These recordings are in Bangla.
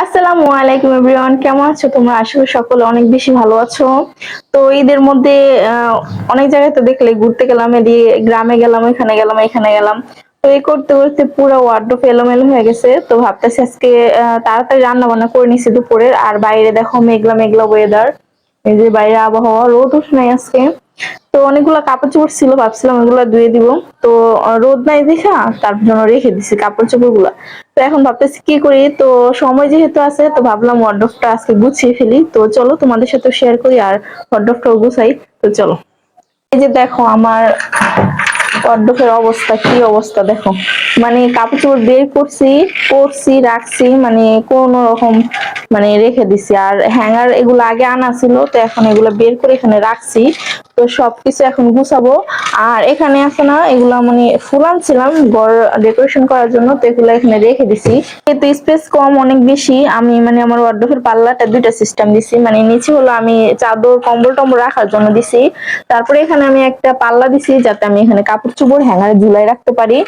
আসসালামু আলাইকুম এভরিওয়ান, কেমন আছো তোমরা? আশা করি সকলে অনেক বেশি ভালো আছো। তো ঈদের মধ্যে অনেক জায়গায় তো দেখলে ঘুরতে গেলাম, এদিকে গ্রামে গেলাম, এখানে গেলাম, এখানে গেলাম। তো এই করতে করতে পুরো ওয়ার্ডরোব এলোমেলো হয়ে গেছে। তো ভাবতেছি আজকে তাড়াতাড়ি রান্না বান্না করে নিছি দুপুরের। আর বাইরে দেখো মেঘলা মেঘলা ওয়েদার, এই যে বাইরে আবহাওয়া, রোদ উঠে নাই আজকে। তো অনেকগুলো কাপড় চোপড় ছিল, ভাবছিলাম ওগুলো ধুয়ে দিব। তো রোদ নাই দেখা তার জন্য রেখে দিছি কাপড় চোপড় গুলা। তো এখন ভাবতেছি কি করি, তো সময় যেহেতু আছে তো ভাবলাম ওয়ার্ডরোবটা আজকে গুছিয়ে ফেলি। তো চলো তোমাদের সাথে শেয়ার করি আর ওয়ার্ডরোবটাও গুছাই। তো চলো, এই যে দেখো আমার ওয়ার্ডরোবের অবস্থা, কি অবস্থা দেখো। মানে কাপড় চোপড় বের করছি, পরছি, রাখছি, মানে কোন রকম মানে রেখে দিছি। আর হ্যাঙ্গার এগুলো আগে আনা ছিল, তো এখন এগুলো বের করে এখানে রাখছি। তো সবকিছু এখন গুছাবো। আর এখানে আছে না, এগুলা মানে ফুল আনছিলাম ঘর ডেকোরেশন করার জন্য, তো এগুলো এখানে রেখে দিছি। কিন্তু স্পেস কম অনেক বেশি, আমি মানে আমার ওয়ার্ডরোবের পাল্লাটা দুইটা সিস্টেম দিছি। মানে নিচে হলো আমি চাদর কম্বল টম্বল রাখার জন্য দিছি, তারপরে এখানে আমি একটা পাল্লা দিছি যাতে আমি এখানে কাপড় চোপড় হ্যাঙ্গারে ঝুলাই রাখতে পারি।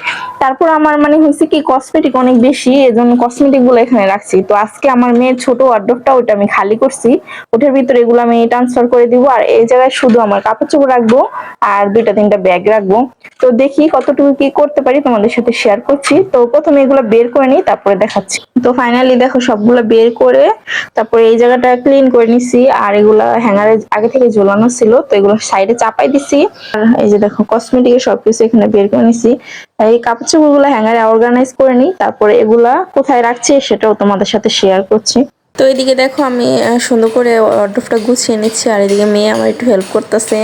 তারপর আমার মানে হয়েছে কি, কসমেটিক অনেক বেশি, এজন্য কসমেটিক গুলো এখানে রাখছি। তো আজকে আমার মেয়ের ছোট ওয়ার্ডরোবটা ওটা আমি খালি করছি, ওটার ভিতরে এগুলো আমি ট্রান্সফার করে দিব। আর এই জায়গায় শুধু আমার কাপড় চোপড় রাখবো আর দুইটা তিনটা ব্যাগ রাখবো। তো দেখি কতটুকু কি করতে পারি, তোমাদের সাথে শেয়ার করছি। তো প্রথমে এগুলো বের করে নিই, তারপরে দেখাচ্ছি। তো ফাইনালি দেখো সবগুলো বের করে তারপরে এই জায়গাটা ক্লিন করে নিছি। আর এগুলা হ্যাঙ্গারে আগে থেকে ঝোলানো ছিল, তো এগুলো সাইডে চাপাই দিছি। আর এই যে দেখো কসমেটিক সবকিছু এখানে বের করে নিছি। এই কাপড় চোপড় গুলো হ্যাঙ্গারে অর্গানাইজ করে নিই, তারপরে এগুলা কোথায় রাখছি সেটাও তোমাদের সাথে শেয়ার করছি। তো এদিকে দেখো আমি সুন্দর করে ওয়ার্ডরোবটা গুছিয়ে নিচ্ছি, আর এদিকে মেয়ে আমার একটু হেল্প করতেছে।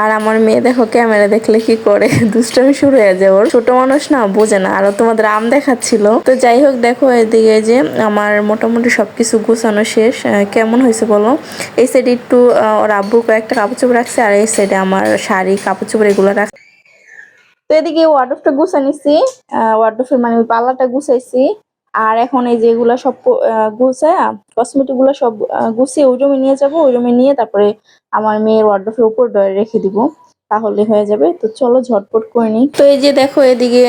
আর আমার মেয়ে দেখো ক্যামেরা দেখলে কি করে, দুষ্টামি শুরু হয়ে যায় ওর। ছোট মানুষ না, বোঝে না। আর তোমাদের আম দেখাচ্ছিল। তো যাই হোক, দেখো এদিকে যে আমার মোটামুটি সবকিছু গুছানো শেষ। কেমন হয়েছে বলো? এই সাইডে একটু ওর আব্বুর কয়েকটা কাপড় চোপড় রাখছে, আর এই সাইডে আমার শাড়ি কাপড় চোপড় এগুলো রাখছে। তো এদিকে ওয়ার্ডরোবটা গুছাই নিছি, ওয়ার্ডরোবের মানে পাল্লাটা গুছাইছি। আর এখন এই যেগুলা সব গুছায় কসমেটিক গুলা সব গুছিয়ে ওই রুমে নিয়ে যাব, ওই রুমে নিয়ে তারপরে আমার মেয়ের ওয়ার্ডরোবের উপর ডয়ে রেখে দিব, তাহলে হয়ে যাবে। তো চলো ঝটপট করে নিই। তো এই যে দেখো এদিকে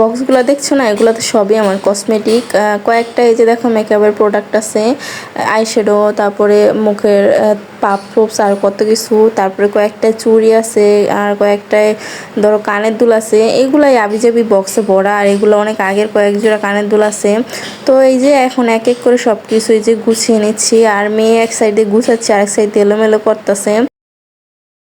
বক্স গুলা দেখছো না, এগুলা তো সবই আমার কসমেটিক। কয়েকটা এই যে দেখো মেকআপের প্রোডাক্ট আছে, আইশ্যাডো, তারপরে মুখের পাপ পোপস আর কত কিছু, তারপরে কয়েকটা চুড়ি আছে, আর কয়েকটায় ধরো কানের দুল আছে। এগুলাই আবিজাবি বক্সে ভরা, আর এগুলো অনেক আগের কয়েক জোড়া কানের দুল আছে। তো এই যে এখন এক এক করে সবকিছু এই যে গুছিয়ে নিচ্ছি, আর মেয়ে এক সাইডে গুছাচ্ছে আর এক সাইডে এলোমেলো করতেছে।